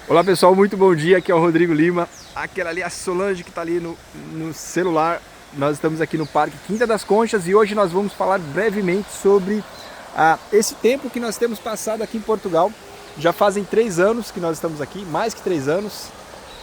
Olá pessoal, muito bom dia, aqui é o Rodrigo Lima. Aquela ali é a Solange que está ali no celular. Nós estamos aqui no Parque Quinta das Conchas e hoje nós vamos falar brevemente sobre esse tempo que nós temos passado aqui em Portugal. Já fazem 3 anos que nós estamos aqui, mais que 3 anos.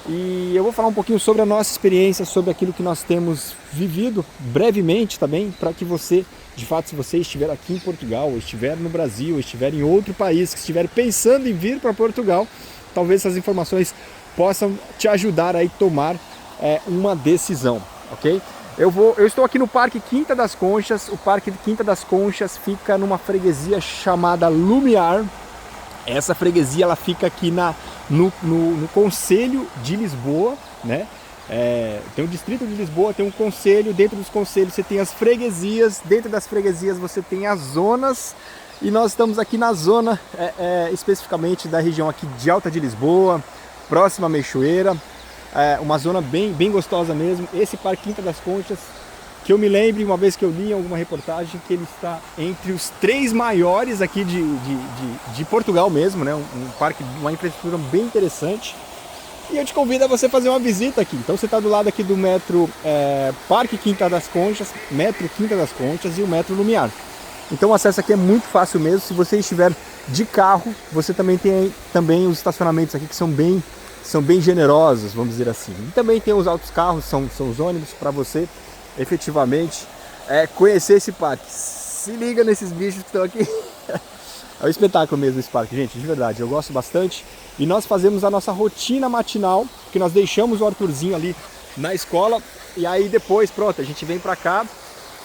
E eu vou falar um pouquinho sobre a nossa experiência, sobre aquilo que nós temos vivido brevemente também, para que você, de fato, se você estiver aqui em Portugal, ou estiver no Brasil, ou estiver em outro país, que estiver pensando em vir para Portugal, talvez essas informações possam te ajudar a tomar uma decisão, ok? Eu estou aqui no Parque Quinta das Conchas. O Parque Quinta das Conchas fica numa freguesia chamada Lumiar. Essa freguesia ela fica aqui no Concelho de Lisboa, né? Tem o distrito de Lisboa, tem um concelho, dentro dos concelhos você tem as freguesias, dentro das freguesias você tem as zonas, e nós estamos aqui na zona especificamente da região aqui de Alta de Lisboa, próxima a Meixoeira, uma zona bem gostosa mesmo. Esse Parque Quinta das Conchas, que eu me lembre, uma vez que eu li em alguma reportagem, que ele está entre os 3 maiores aqui de Portugal mesmo, né? Um parque, uma infraestrutura bem interessante. E eu te convido a você fazer uma visita aqui. Então você está do lado aqui do metro Parque Quinta das Conchas, metro Quinta das Conchas e o metro Lumiar. Então o acesso aqui é muito fácil mesmo. Se você estiver de carro, você também tem os estacionamentos aqui que são bem generosos, vamos dizer assim. E também tem os altos carros, são os ônibus para você efetivamente conhecer esse parque. Se liga nesses bichos que estão aqui. É um espetáculo mesmo esse parque, gente, de verdade, eu gosto bastante. E nós fazemos a nossa rotina matinal, que nós deixamos o Arthurzinho ali na escola, e aí depois, pronto, a gente vem pra cá,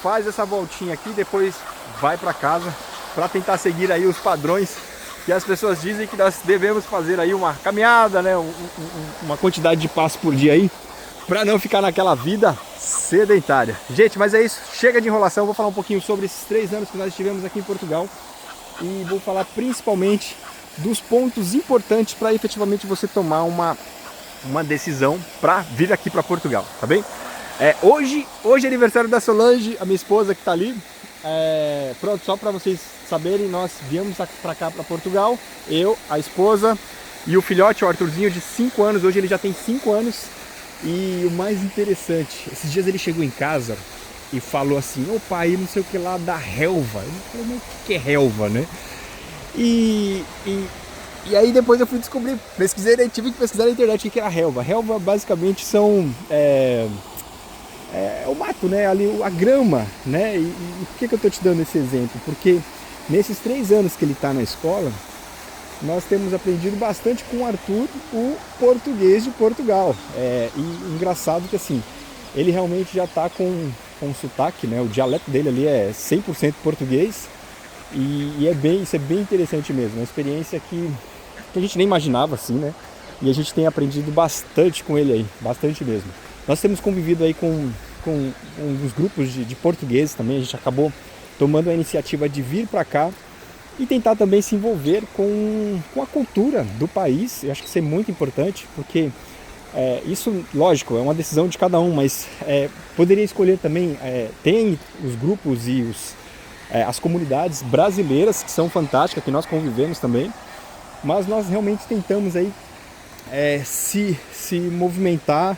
faz essa voltinha aqui, depois vai pra casa, pra tentar seguir aí os padrões que as pessoas dizem que nós devemos fazer aí uma caminhada, né, uma quantidade de passos por dia aí, pra não ficar naquela vida sedentária. Gente, mas é isso, chega de enrolação, vou falar um pouquinho sobre esses 3 anos que nós estivemos aqui em Portugal. E vou falar principalmente dos pontos importantes para efetivamente você tomar uma decisão para vir aqui para Portugal, tá bem? Hoje é aniversário da Solange, a minha esposa que está ali. Pronto, só para vocês saberem, nós viemos para cá, para Portugal, eu, a esposa e o filhote, o Arthurzinho, de 5 anos. Hoje ele já tem 5 anos. E o mais interessante, esses dias ele chegou em casa e falou assim: ô pai, não sei o que lá da relva. Eu falei: mas o que é relva, né? E aí depois eu fui descobrir, tive que pesquisar na internet o que era relva. Relva basicamente são o mato, né? Ali a grama, né? E por que eu tô te dando esse exemplo? Porque nesses 3 anos que ele está na escola, nós temos aprendido bastante com o Arthur o português de Portugal. E engraçado que assim, ele realmente já está com sotaque, né? O dialeto dele ali é 100% português. E isso é bem interessante mesmo. Uma experiência que a gente nem imaginava assim, né? E a gente tem aprendido bastante com ele aí, bastante mesmo. Nós temos convivido aí com uns grupos de portugueses também. A gente acabou tomando a iniciativa de vir para cá e tentar também se envolver com a cultura do país. Eu acho que isso é muito importante, porque isso, lógico, é uma decisão de cada um, mas poderia escolher também, tem os grupos e as comunidades brasileiras que são fantásticas, que nós convivemos também, mas nós realmente tentamos aí se movimentar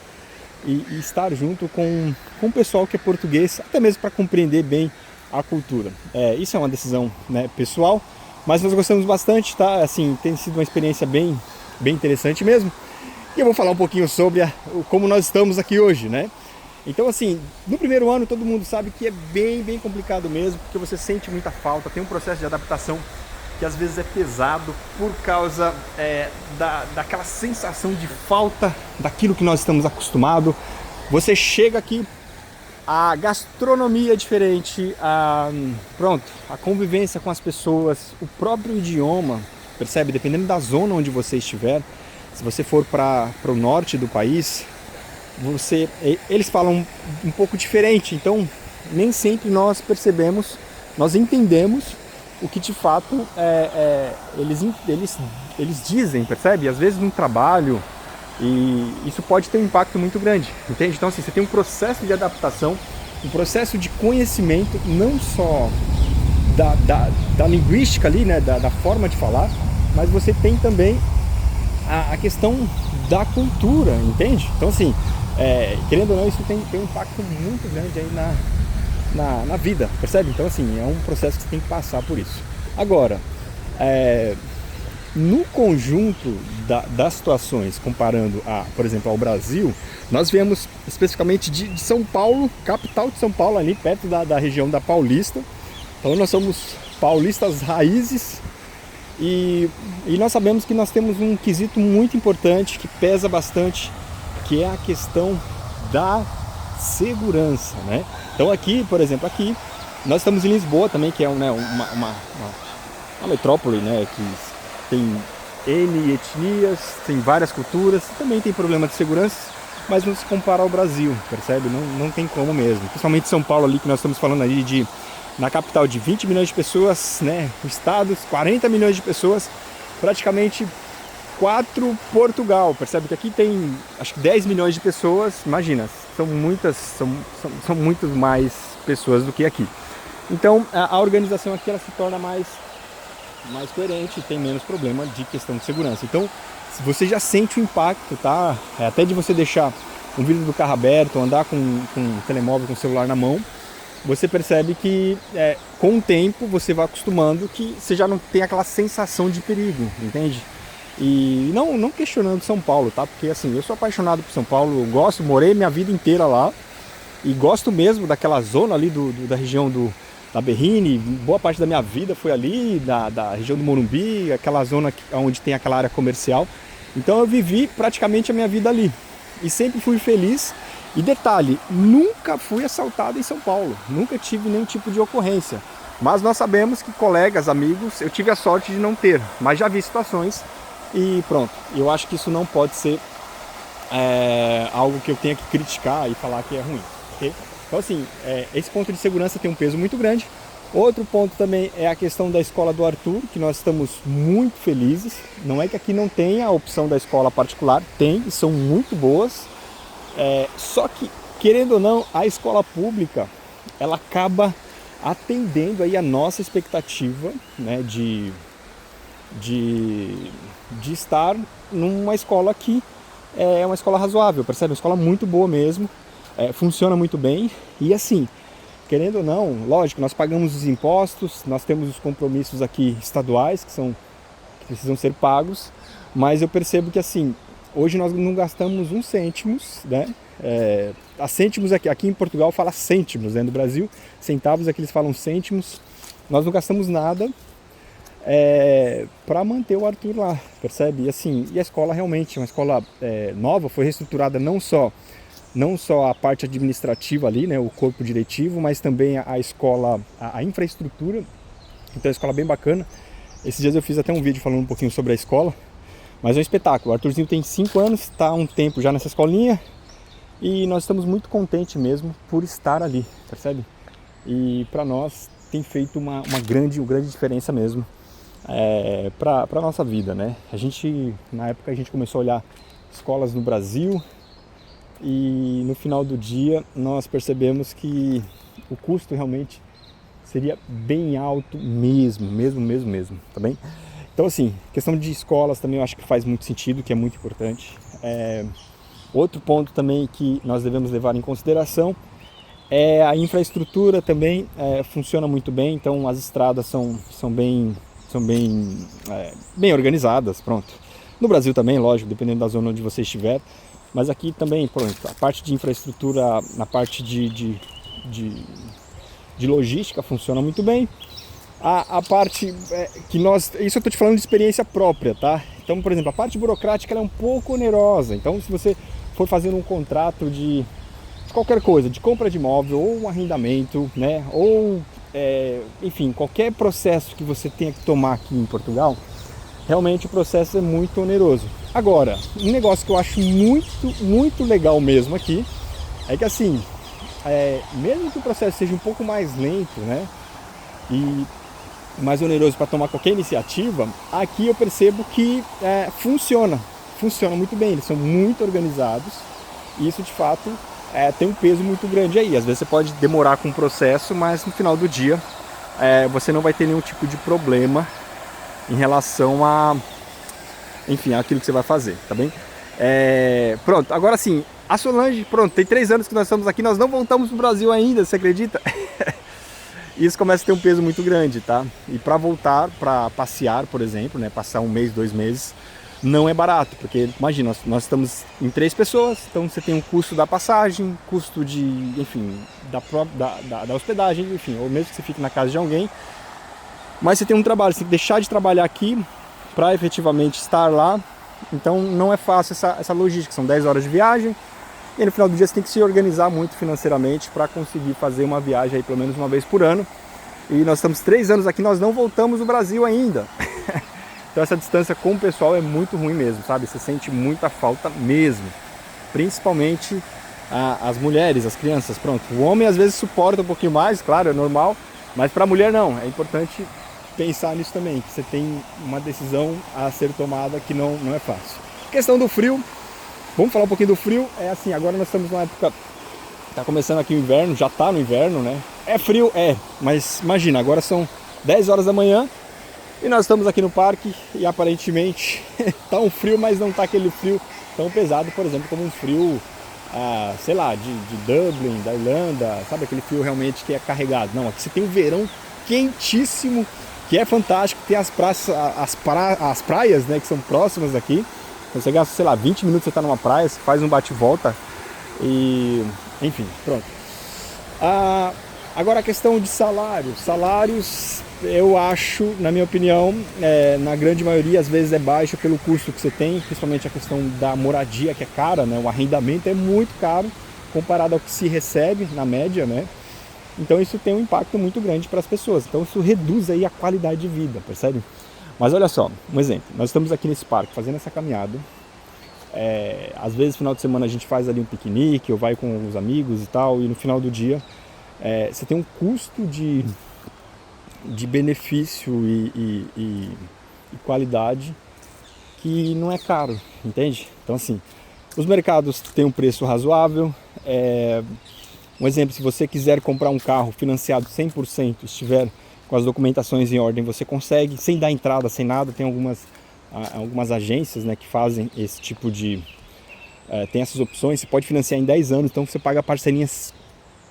e estar junto com o pessoal que é português, até mesmo para compreender bem a cultura. Isso é uma decisão, né, pessoal, mas nós gostamos bastante, tá? Assim, tem sido uma experiência bem interessante mesmo. E eu vou falar um pouquinho sobre como nós estamos aqui hoje, né? Então assim, no primeiro ano todo mundo sabe que é bem complicado mesmo, porque você sente muita falta, tem um processo de adaptação que às vezes é pesado por causa daquela sensação de falta daquilo que nós estamos acostumados. Você chega aqui, a gastronomia é diferente, a convivência com as pessoas, o próprio idioma, percebe? Dependendo da zona onde você estiver, se você for para o norte do país, eles falam um pouco diferente, então nem sempre nós percebemos, nós entendemos o que de fato eles dizem, percebe? Às vezes no trabalho, e isso pode ter um impacto muito grande, entende? Então assim, você tem um processo de adaptação, um processo de conhecimento, não só da linguística ali, né, da forma de falar, mas você tem também a questão da cultura, entende? Então assim, querendo ou não, isso tem um impacto muito grande aí na vida, percebe? Então assim, é um processo que você tem que passar por isso. Agora, no conjunto das situações, comparando, por exemplo, ao Brasil, nós viemos especificamente de São Paulo, capital de São Paulo, ali perto da região da Paulista. Então nós somos paulistas raízes e nós sabemos que nós temos um quesito muito importante que pesa bastante, que é a questão da segurança, né? Então aqui, por exemplo, aqui nós estamos em Lisboa também, que é uma metrópole, né, que tem N etnias, tem várias culturas, também tem problema de segurança, mas não se compara ao Brasil, percebe? Não tem como mesmo. Principalmente São Paulo ali, que nós estamos falando ali na capital de 20 milhões de pessoas, né? Estados, 40 milhões de pessoas, praticamente 4 Portugal, percebe que aqui tem acho que 10 milhões de pessoas, imagina, são muitas mais pessoas do que aqui. Então a organização aqui ela se torna mais coerente, tem menos problema de questão de segurança. Então você já sente o impacto, tá? Até de você deixar o vidro do carro aberto, andar com um telemóvel, com o celular na mão, você percebe que com o tempo você vai acostumando, que você já não tem aquela sensação de perigo, entende? E não questionando São Paulo, tá? Porque assim, eu sou apaixonado por São Paulo, eu gosto, morei minha vida inteira lá e gosto mesmo daquela zona ali da região da Berrini. Boa parte da minha vida foi ali, da região do Morumbi, aquela zona onde tem aquela área comercial. Então eu vivi praticamente a minha vida ali e sempre fui feliz. E detalhe, nunca fui assaltado em São Paulo, nunca tive nenhum tipo de ocorrência. Mas nós sabemos que colegas, amigos, eu tive a sorte de não ter, mas já vi situações e pronto. Eu acho que isso não pode ser algo que eu tenha que criticar e falar que é ruim, ok? Então assim, esse ponto de segurança tem um peso muito grande. Outro ponto também é a questão da escola do Arthur, que nós estamos muito felizes. Não é que aqui não tenha a opção da escola particular, tem, e são muito boas. Só que, querendo ou não, a escola pública, ela acaba atendendo aí a nossa expectativa, né, de estar numa escola que é uma escola razoável, percebe? Uma escola muito boa mesmo, funciona muito bem e assim, querendo ou não, lógico, nós pagamos os impostos, nós temos os compromissos aqui estaduais que precisam ser pagos, mas eu percebo que assim, hoje nós não gastamos um cêntimos, né? A cêntimos aqui em Portugal fala cêntimos, né? No Brasil, centavos, aqui eles falam cêntimos. Nós não gastamos nada para manter o Arthur lá, percebe? E assim, e a escola realmente é uma escola nova, foi reestruturada não só a parte administrativa ali, né? O corpo diretivo, mas também a escola, a infraestrutura. Então é uma escola bem bacana. Esses dias eu fiz até um vídeo falando um pouquinho sobre a escola. Mas é um espetáculo. O Arthurzinho tem 5 anos, está há um tempo já nessa escolinha e nós estamos muito contentes mesmo por estar ali, percebe? E para nós tem feito uma grande diferença mesmo para a nossa vida, né? Na época a gente começou a olhar escolas no Brasil e no final do dia nós percebemos que o custo realmente seria bem alto mesmo, tá bem? Então assim, questão de escolas também eu acho que faz muito sentido, que é muito importante. Outro ponto também que nós devemos levar em consideração é a infraestrutura também, funciona muito bem, então as estradas são bem organizadas, pronto. No Brasil também, lógico, dependendo da zona onde você estiver, mas aqui também, pronto, a parte de infraestrutura, na parte de logística funciona muito bem. A parte que isso eu estou te falando de experiência própria, tá? Então, por exemplo, a parte burocrática ela é um pouco onerosa. Então, se você for fazendo um contrato de qualquer coisa, de compra de imóvel ou um arrendamento, né? Ou, enfim, qualquer processo que você tenha que tomar aqui em Portugal, realmente o processo é muito oneroso. Agora, um negócio que eu acho muito legal mesmo aqui é que assim, mesmo que o processo seja um pouco mais lento, né? E mais oneroso para tomar qualquer iniciativa, aqui eu percebo que funciona muito bem, eles são muito organizados e isso de fato tem um peso muito grande aí. Às vezes você pode demorar com o processo, mas no final do dia você não vai ter nenhum tipo de problema em relação enfim, é aquilo que você vai fazer, tá bem? Pronto, agora sim, a Solange, pronto, tem 3 anos que nós estamos aqui, nós não voltamos pro Brasil ainda, você acredita? Isso começa a ter um peso muito grande, tá? E para voltar, para passear, por exemplo, né, passar 1 mês, 2 meses, não é barato, porque imagina, nós estamos em 3 pessoas, então você tem um custo da passagem, custo de, enfim, da hospedagem, enfim, ou mesmo que você fique na casa de alguém, mas você tem um trabalho, você tem que deixar de trabalhar aqui para efetivamente estar lá, então não é fácil essa logística, são 10 horas de viagem, e aí, no final do dia você tem que se organizar muito financeiramente para conseguir fazer uma viagem aí pelo menos uma vez por ano. E nós estamos 3 anos aqui, nós não voltamos no Brasil ainda. Então essa distância com o pessoal é muito ruim mesmo, sabe? Você sente muita falta mesmo. Principalmente as mulheres, as crianças, pronto. O homem às vezes suporta um pouquinho mais, claro, é normal. Mas para a mulher não, é importante pensar nisso também. Que você tem uma decisão a ser tomada que não é fácil. Questão do frio. Vamos falar um pouquinho do frio. É assim, agora nós estamos numa época... Tá começando aqui o inverno, já tá no inverno, né? É frio? É, mas imagina, agora são 10 horas da manhã e nós estamos aqui no parque e aparentemente tá um frio, mas não tá aquele frio tão pesado, por exemplo, como um frio, sei lá, de Dublin, da Irlanda, sabe? Aquele frio realmente que é carregado. Não, aqui você tem um verão quentíssimo, que é fantástico, tem as praias, né, que são próximas daqui. Então você gasta, sei lá, 20 minutos você tá numa praia, você faz um bate-volta e... Enfim, pronto. Agora a questão de salários. Salários, eu acho, na minha opinião, na grande maioria, às vezes é baixo pelo custo que você tem, principalmente a questão da moradia, que é cara, né? O arrendamento é muito caro comparado ao que se recebe na média, né? Então isso tem um impacto muito grande para as pessoas. Então isso reduz aí a qualidade de vida, percebe? Mas olha só, um exemplo. Nós estamos aqui nesse parque fazendo essa caminhada. Às vezes no final de semana a gente faz ali um piquenique ou vai com os amigos e tal, e no final do dia você tem um custo de benefício e qualidade que não é caro, entende? Então assim, os mercados têm um preço razoável. Um exemplo, se você quiser comprar um carro financiado 100%, estiver com as documentações em ordem, você consegue, sem dar entrada, sem nada. Tem algumas agências, né, que fazem esse tipo de... tem essas opções, você pode financiar em 10 anos, então você paga parcelinhas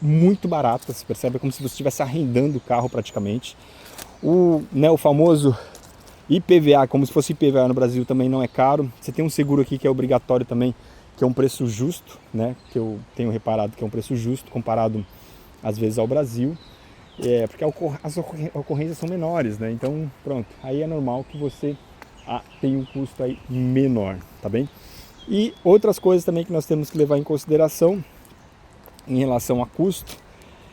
muito baratas, percebe? É como se você estivesse arrendando o carro praticamente. O famoso IPVA, como se fosse IPVA no Brasil, também não é caro. Você tem um seguro aqui que é obrigatório também, que é um preço justo, né, que eu tenho reparado que é um preço justo comparado às vezes ao Brasil. Porque as ocorrências são menores, né? Então pronto, aí é normal que você tem um custo aí menor, tá bem? E outras coisas também que nós temos que levar em consideração em relação a custo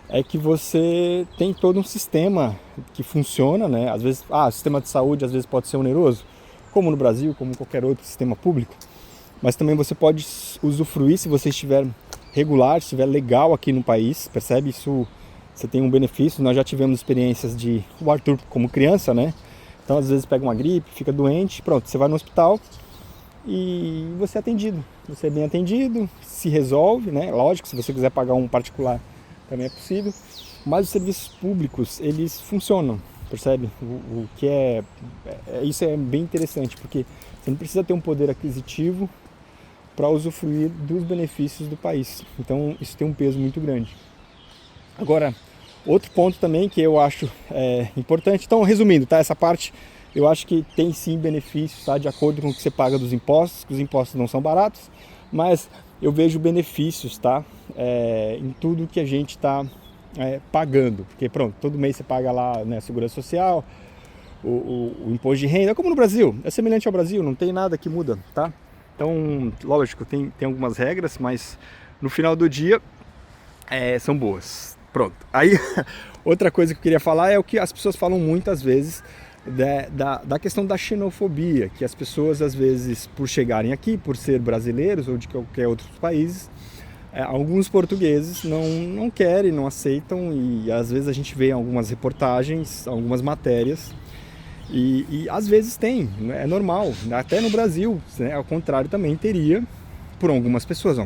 é que você tem todo um sistema que funciona, né? Às vezes, o sistema de saúde às vezes pode ser oneroso, como no Brasil, como qualquer outro sistema público, mas também você pode usufruir se você estiver regular, se estiver legal aqui no país, percebe? Isso, você tem um benefício. Nós já tivemos experiências o Arthur como criança, né? Então às vezes pega uma gripe, fica doente, pronto, você vai no hospital e você é atendido. Você é bem atendido, se resolve, né? Lógico, se você quiser pagar um particular também é possível, mas os serviços públicos, eles funcionam, percebe? O que isso é bem interessante, porque você não precisa ter um poder aquisitivo para usufruir dos benefícios do país. Então isso tem um peso muito grande. Agora, outro ponto também que eu acho importante, então resumindo, tá? Essa parte eu acho que tem sim benefícios, tá? De acordo com o que você paga dos impostos, que os impostos não são baratos, mas eu vejo benefícios, tá? Em tudo que a gente está pagando, porque pronto, todo mês você paga lá, né, a Segurança Social, o imposto de renda, como no Brasil, é semelhante ao Brasil, não tem nada que muda, tá? Então, lógico, tem algumas regras, mas no final do dia são boas. Pronto. Aí, outra coisa que eu queria falar é o que as pessoas falam muitas vezes da questão da xenofobia, que as pessoas, às vezes, por chegarem aqui, por ser brasileiros ou de qualquer outros países, alguns portugueses não querem, não aceitam, e às vezes a gente vê algumas reportagens, algumas matérias, e às vezes tem, é normal, até no Brasil, né, ao contrário também teria por algumas pessoas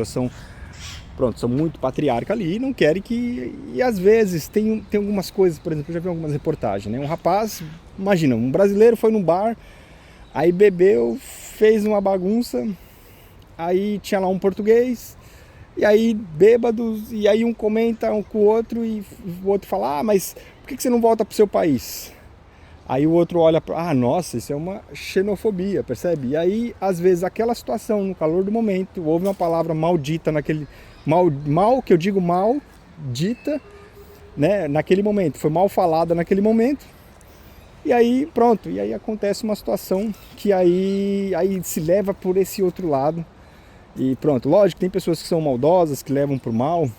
são muito patriarca ali e não querem e às vezes tem algumas coisas, por exemplo, eu já vi algumas reportagens, né? Um rapaz, imagina, um brasileiro foi num bar, Aí bebeu, fez uma bagunça, aí tinha lá um português, e aí bêbados, e aí um comenta um com o outro, e o outro fala, mas por que você não volta pro seu país? Aí o outro olha para, nossa, isso é uma xenofobia, percebe? E aí, às vezes, aquela situação, no calor do momento, houve uma palavra maldita naquele... Mal, que eu digo mal, dita, né, naquele momento. Foi mal falada naquele momento. E aí, pronto. E aí acontece uma situação que aí se leva por esse outro lado. E pronto. Lógico, tem pessoas que são maldosas, que levam pro mal.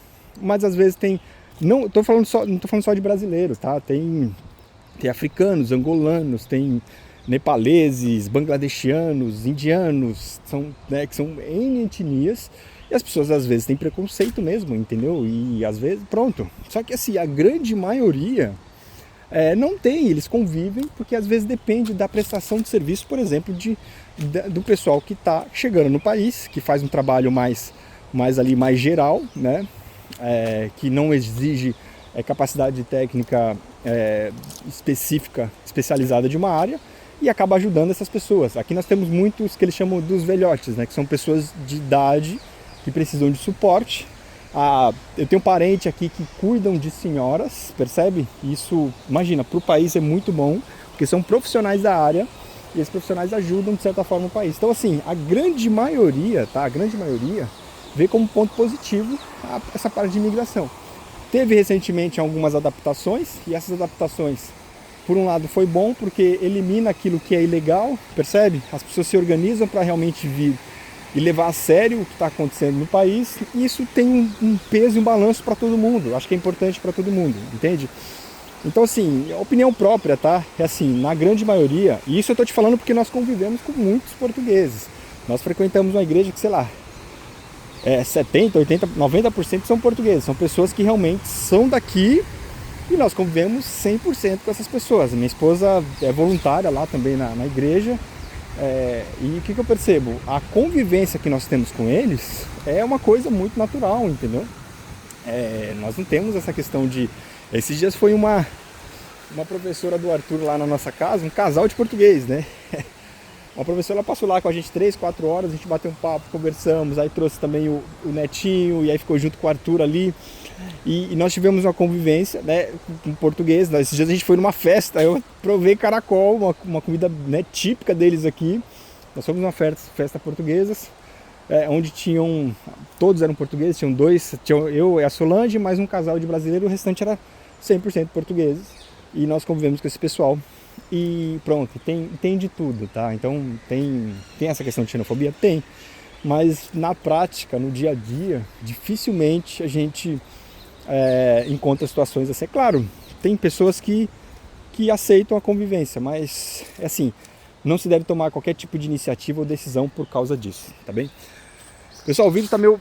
Mas às vezes tem... Não estou falando só de brasileiros, tá? Tem africanos, angolanos, tem nepaleses, bangladechianos, indianos, né, que são N etnias, e as pessoas às vezes têm preconceito mesmo, entendeu? E às vezes, pronto. Só que assim, a grande maioria não tem, eles convivem, porque às vezes depende da prestação de serviço, por exemplo, do pessoal que está chegando no país, que faz um trabalho mais geral, né? Que não exige capacidade técnica específica, especializada de uma área, e acaba ajudando essas pessoas. Aqui nós temos muitos que eles chamam dos velhotes, né, que são pessoas de idade que precisam de suporte. Eu tenho um parente aqui que cuidam de senhoras, percebe? Isso, imagina, para o país é muito bom, porque são profissionais da área, e esses profissionais ajudam de certa forma o país. Então assim, a grande maioria, tá? A grande maioria vê como ponto positivo essa parte de imigração. Teve recentemente algumas adaptações, e essas adaptações, por um lado, foi bom porque elimina aquilo que é ilegal, percebe? As pessoas se organizam para realmente vir e levar a sério o que está acontecendo no país, e isso tem um peso e um balanço para todo mundo. Acho que é importante para todo mundo, entende? Então, assim, a opinião própria, tá? É assim, na grande maioria, e isso eu estou te falando porque nós convivemos com muitos portugueses. Nós frequentamos uma igreja que, sei lá, 70, 80, 90% são portugueses, são pessoas que realmente são daqui, e nós convivemos 100% com essas pessoas. Minha esposa é voluntária lá também na igreja, e o que eu percebo? A convivência que nós temos com eles é uma coisa muito natural, entendeu? Nós não temos essa questão de... Esses dias foi uma professora do Arthur lá na nossa casa, um casal de português, né? Uma professora passou lá com a gente 3, 4 horas, a gente bateu um papo, conversamos, aí trouxe também o netinho, e aí ficou junto com o Arthur ali, e nós tivemos uma convivência, né, com português. Esses dias a gente foi numa festa, eu provei caracol, uma comida, né, típica deles aqui. Nós fomos numa festa portuguesa, onde todos eram portugueses, tinham eu e a Solange, mais um casal de brasileiro, o restante era 100% portugueses, e nós convivemos com esse pessoal. E pronto, tem de tudo, tá? Então tem essa questão de xenofobia? Tem. Mas na prática, no dia a dia, dificilmente a gente encontra situações assim. É claro, tem pessoas que aceitam a convivência, mas assim, não se deve tomar qualquer tipo de iniciativa ou decisão por causa disso, tá bem? Pessoal, o vídeo tá meio